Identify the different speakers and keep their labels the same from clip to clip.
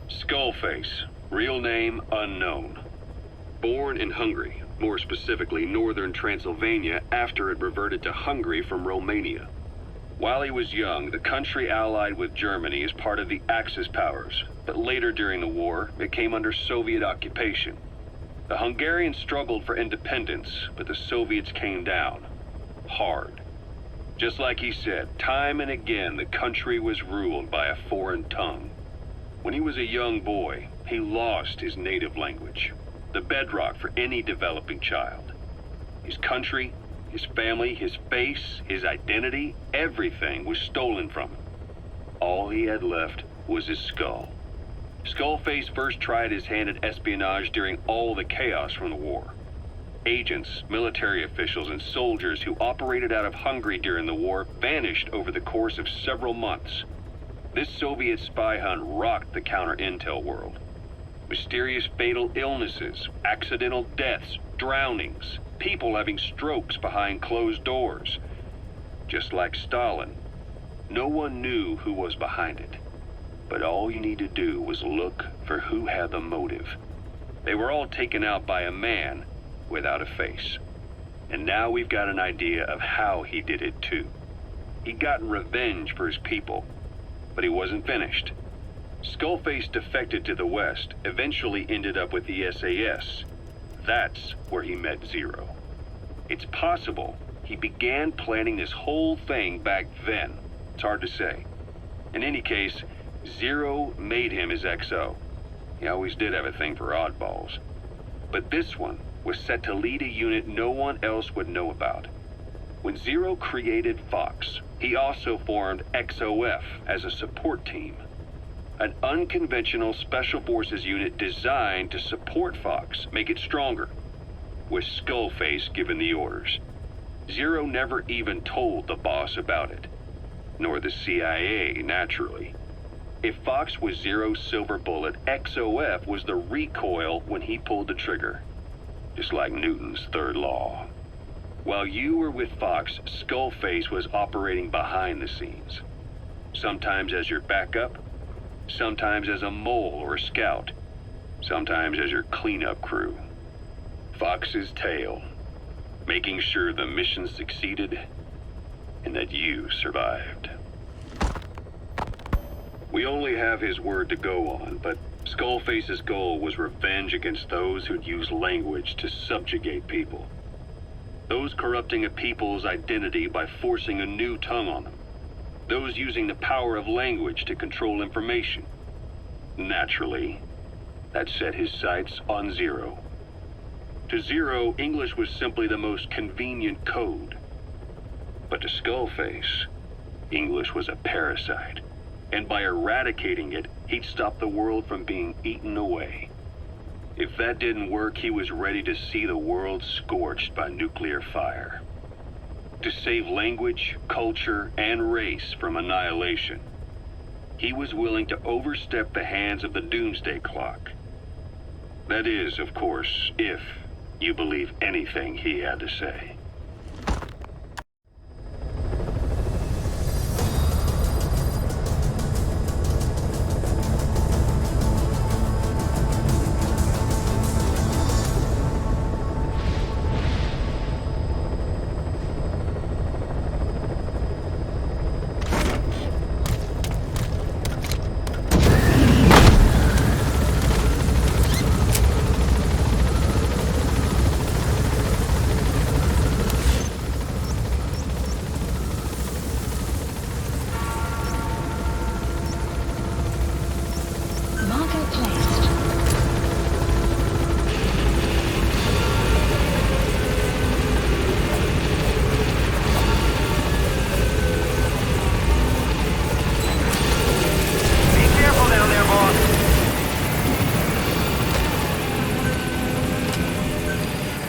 Speaker 1: Skullface, real name unknown. Born in Hungary, more specifically northern Transylvania after it reverted to Hungary from Romania. While he was young, the country allied with Germany as part of the Axis powers, but later during the war, it came under Soviet occupation. The Hungarians struggled for independence, but the Soviets came down. Hard. Just like he said, time and again the country was ruled by a foreign tongue. When he was a young boy, he lost his native language, the bedrock for any developing child. His country, his family, his face, his identity, everything was stolen from him. All he had left was his skull. Skullface first tried his hand at espionage during all the chaos from the war. Agents, military officials, and soldiers who operated out of Hungary during the war vanished over the course of several months. This Soviet spy hunt rocked the counter-intel world. Mysterious fatal illnesses, accidental deaths, drownings, people having strokes behind closed doors. Just like Stalin, no one knew who was behind it. But all you need to do was look for who had the motive. They were all taken out by a man without a face. And now we've got an idea of how he did it too. He'd gotten revenge for his people, but he wasn't finished. Skullface defected to the West, eventually ended up with the SAS. That's where he met Zero. It's possible he began planning this whole thing back then. It's hard to say. In any case, Zero made him his XO. He always did have a thing for oddballs. But this one was set to lead a unit no one else would know about. When Zero created Fox, he also formed XOF as a support team. An unconventional special forces unit designed to support Fox, make it stronger, with Skullface giving the orders. Zero never even told the boss about it, nor the CIA, naturally. If Fox was Zero's silver bullet, XOF was the recoil when he pulled the trigger, just like Newton's third law. While you were with Fox, Skullface was operating behind the scenes, sometimes as your backup, sometimes as a mole or a scout, sometimes as your cleanup crew. Fox's tail, making sure the mission succeeded and that you survived. We only have his word to go on, but Skullface's goal was revenge against those who'd use language to subjugate people. Those corrupting a people's identity by forcing a new tongue on them. Those using the power of language to control information. Naturally, that set his sights on Zero. To Zero, English was simply the most convenient code. But to Skullface, English was a parasite. And by eradicating it, he'd stop the world from being eaten away. If that didn't work, he was ready to see the world scorched by nuclear fire. To save language, culture, and race from annihilation, he was willing to overstep the hands of the doomsday clock. That is, of course, if you believe anything he had to say.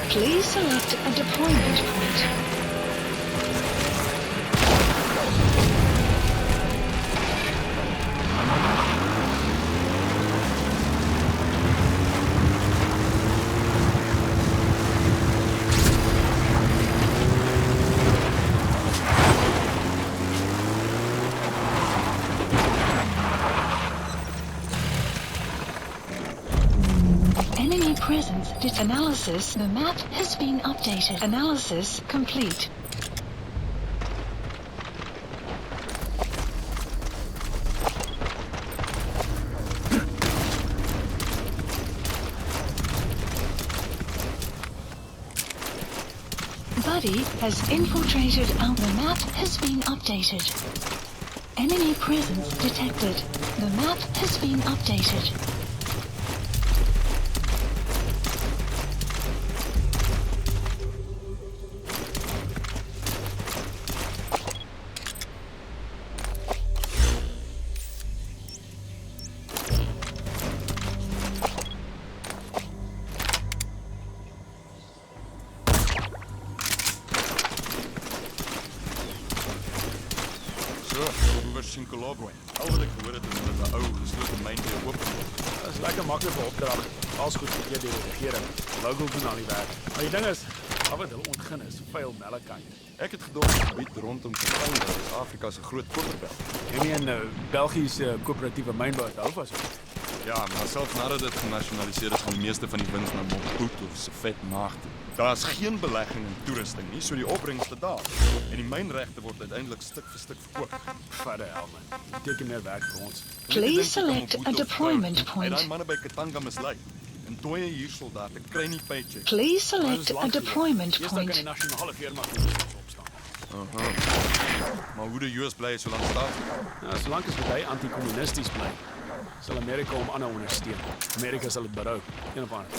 Speaker 2: Please select a deployment point. Enemy presence. Analysis. The map has been updated. Analysis complete. Buddy has infiltrated our... The map has been updated. Enemy presence detected. The map has been updated.
Speaker 3: Sinkalogwe. Al wat ek gehoor het is dat 'n ou geslote myn weer oop is.
Speaker 4: Dat is lekker maklike opdrag. Alles goed gekeer deur die regering. Logo doen al die werk. Maar die ding is, al wat hulle ontgin is, vuil melkkant.
Speaker 3: Ek het gedog die gebied rondom Katanga is Afrika se groot koperbelt.
Speaker 4: En nie in België se koöperatiewe mynbou hou was.
Speaker 3: Ja, maar selfs nadat dit genasionaliseer is, gaan die meeste van die wins na Mobutu se vet maag toe. Daar's geen belegging in toerusting nie, so die opbrengste daal. En die mynregte word uiteindelik stuk vir stuk verkoop.
Speaker 4: Vader hel man. Dit beteken meer werk vir ons.
Speaker 2: Please select a deployment
Speaker 3: Hy
Speaker 2: point.
Speaker 3: daai manne by Katanga mislei. En dooie hier soldate kry nie paycheck.
Speaker 2: Please select a deployment
Speaker 4: Eers dan kan die
Speaker 2: point.
Speaker 4: nasionale weermag opstaan.
Speaker 3: Maar hoe die US bly so lank staan.
Speaker 4: Nou, solank as hy anti-kommunisties bly, sal Amerika hom aanhou ondersteun. Amerika sal dit berou. Een op ander.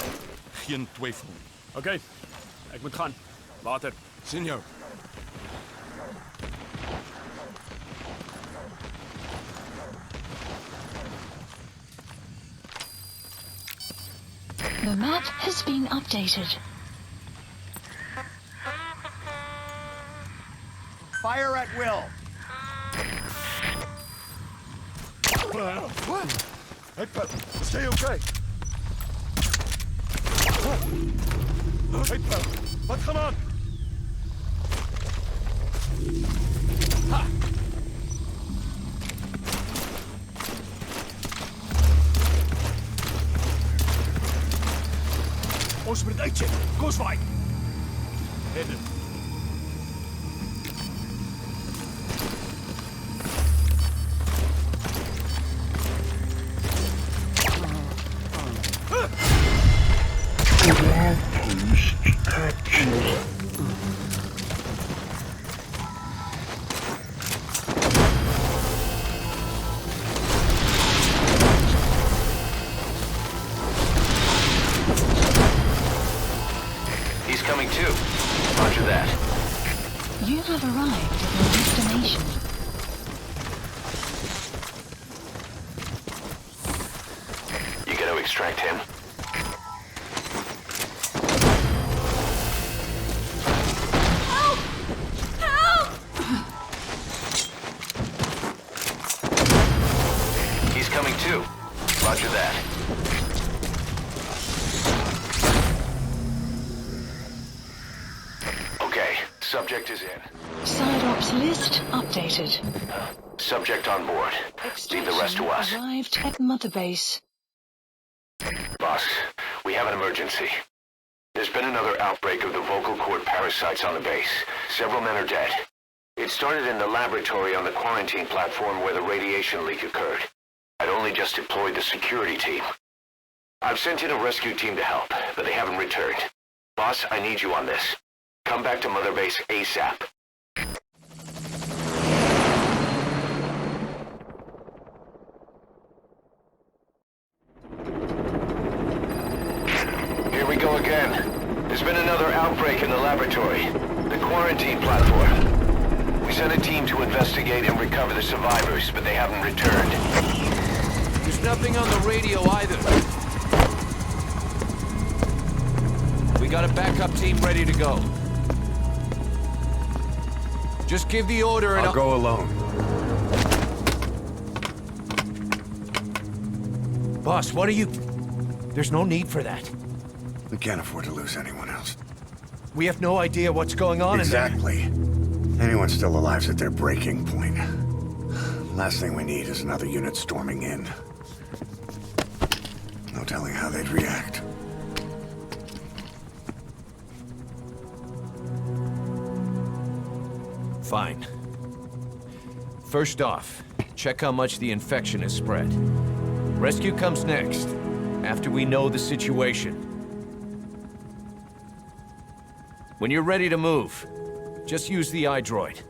Speaker 3: Geen twyfel.
Speaker 4: Okay, ek moet gaan. Later.
Speaker 3: Sien jou.
Speaker 2: The map has been updated.
Speaker 5: Fire at will.
Speaker 3: What? Hey, Pep, stay okay. Hey, Pep, wat gaan aan? Ha!
Speaker 4: Ons moet uitcheck. Kom ons vaai.
Speaker 3: Hedde.
Speaker 1: He's coming too. Roger that.
Speaker 2: You have arrived at your destination.
Speaker 1: You gonna extract him? He's coming too. Roger that. Okay, subject is in.
Speaker 2: Side ops list updated.
Speaker 1: Subject on board. Leave the rest to us.
Speaker 2: Arrived at Mother Base.
Speaker 1: Boss, we have an emergency. There's been another outbreak of the vocal cord parasites on the base. Several men are dead. It started in the laboratory on the quarantine platform where the radiation leak occurred. I'd only just deployed the security team. I've sent in a rescue team to help, but they haven't returned. Boss, I need you on this. Come back to Mother Base ASAP. Here we go again. There's been another outbreak in the laboratory. The quarantine platform. We sent a team to investigate and recover the survivors, but they haven't returned.
Speaker 6: There's nothing on the radio either. We got a backup team ready to go. Just give the order and
Speaker 5: I'll go alone.
Speaker 6: Boss, what are you... There's no need for that.
Speaker 5: We can't afford to lose anyone else.
Speaker 6: We have no idea what's going on
Speaker 5: Exactly. Anyone still alive's at their breaking point. Last thing we need is another unit storming in. No telling how they'd react.
Speaker 6: Fine. First off, check how much the infection has spread. Rescue comes next, after we know the situation. When you're ready to move, just use the iDroid.